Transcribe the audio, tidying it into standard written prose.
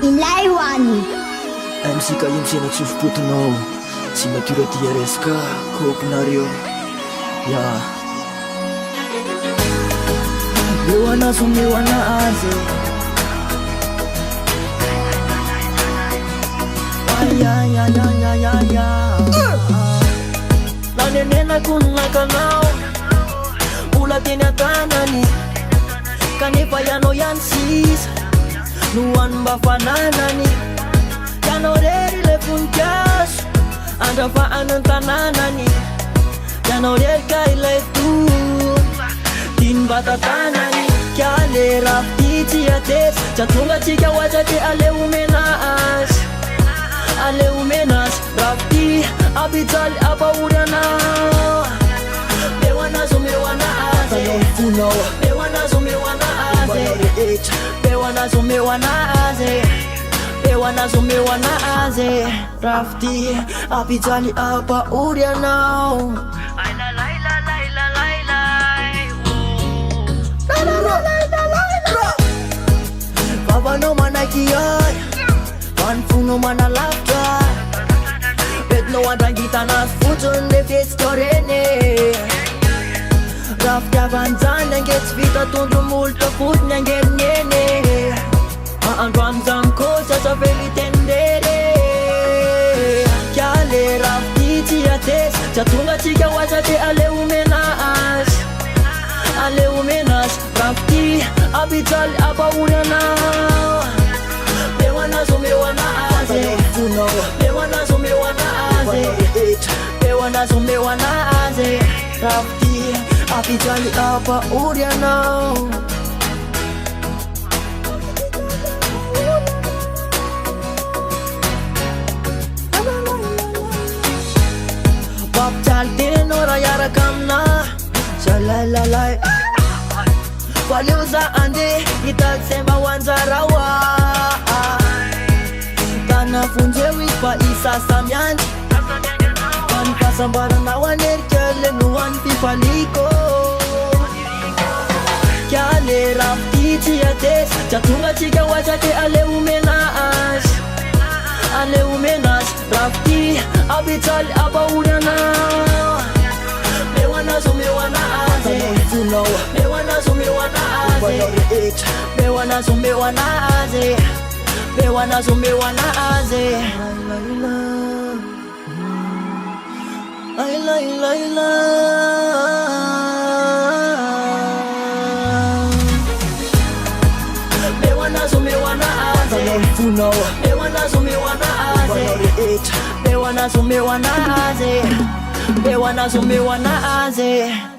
Ilaiwani MC Kayim sina tsofotrinao tsy mature dia resaka kokonareo ya mewanazo mewanazy ya nanenena kunakanao ula teny atanany kanefa yanao ihany sisa nohany mba fananany yanao rery le voninkazo andravahan'ny tanànany yanao rery ka ilay toa tiny mba tatanany ka le rafity tsy atesy tsy atonga tsika ohatsake aleo menazy rafity abijaly apahory anao mewanazo mewanazy mewanazo mewanazy mewanazo mewanazy mewanazo mewanazy rafity abijaly apahory anao babanao manaky ay vanfonao manalavitra betinao andrangitanazy fotsiny le fetsika reny rafity avanjany ange tsy vita tondro molotra fotiny angelineny androanizany koa sasa velitendery ka le rafity tsy atesy tsy atonga tsika ohatsake aleo menazy rafity abijaly apahory anao mewanazo mewanazy mewanazo mewanazy mewanazo mewanazy rafity abijaly apahory anao papijaly tenenao raha iaraka amina zalalalay valeo za ande hitady semba hoanjaraoa tanafonjeo izy fa isasamyandry fa ny fahasambaranao anerikele no any fifaliko ka le rafity tsy atesy tsy atonga tsika ohatsake aleo menazy rafity abijaly apahory anao mewanazo mewanazy mewanazo mewanazy mewanazo mewanazy mewanazo mewanazy laila mewanazo mewanazy mewanazo mewanazy mewanazo mewanazy mewanazo mewanazy